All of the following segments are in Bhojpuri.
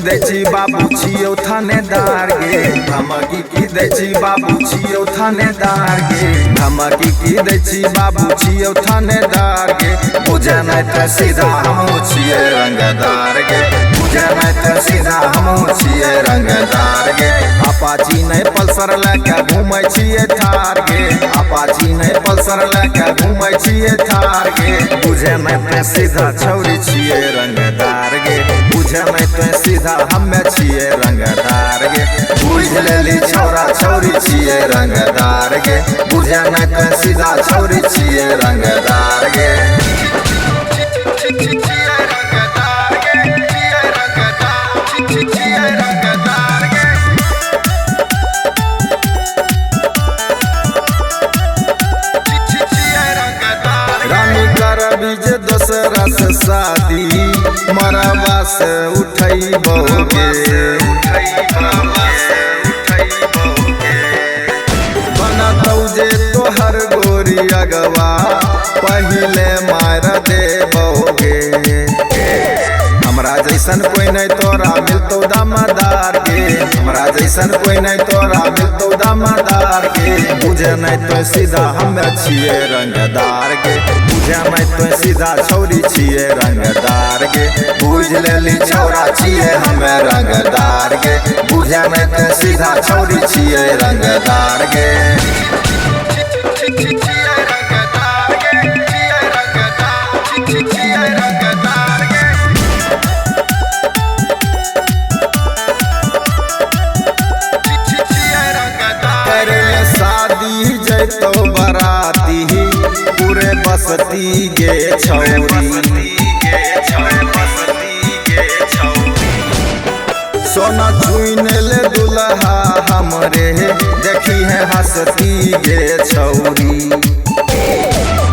दै छी बाबू छियौ थानेदार गे, धमकी की दै छी बाबू छियौ थानेदार गे, धमकी की दै छी बाबू छियौ थानेदार गे, बुझे नहीं तो सीधा हमहू छियै रंगदार गे, बुझे नहीं तो सीधा हमहू छियै रंगदार गे। अपाची नहीं पल्सर लेके घूमै छियै थार गे, अपाची नहीं पल्सर लेके घूमै छियै थार गे, बुझे नहीं तो सीधा छौरी छियै रंगदार गे, बुझे नहीं तो सीधा हमें छियै रंगदार गे, बुझ लेली छौरा छौरी छियै रंगदार गे, बुझे नहीं तो सीधा छौरी छियै रंगदार गे। जे दोसरा से शादी मरवा से उठैबोगे, बनतौ जे तोहर गोरी अगवा पहिले मार देबोगे, हमरा जैसन कोई नहीं तोरा मिलतौ दामादार गे, हमरा जैसन कोई नहीं तोरा मिलतौ दामादार गे, बुझे नहीं तो सीधा हमें छियै रंगदार गे, बुझे नहीं तो सीधा छौरी छियै रंगदार गे, बुझ लेली छौरा छियै हमें रंगदार गे, बुझे नहीं तो सीधा छौरी छियै रंगदार गे। जैतो बराती पूरे बसती गे छौरी, सोना चुन ले दुल्हा हमरे देखी है हंसती गे छौरी,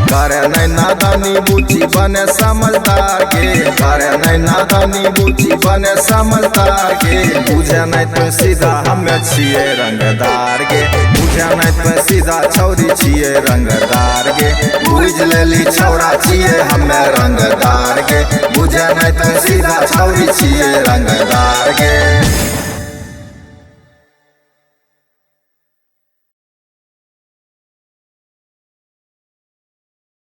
करे नहीं नादानी बूची बने समझदार गे, करे नहीं नादानी बूची बने समझदार गे, बुझे नहीं तो सीधा हमें छियै रंगदार गे, बुझे नहीं तो सीधा छौरी छियै रंगदार गे, बुझ लेली छौरा छियै हमें रंगदार गे, बुझे नहीं तो सीधा छौरी छियै रंगदार गे।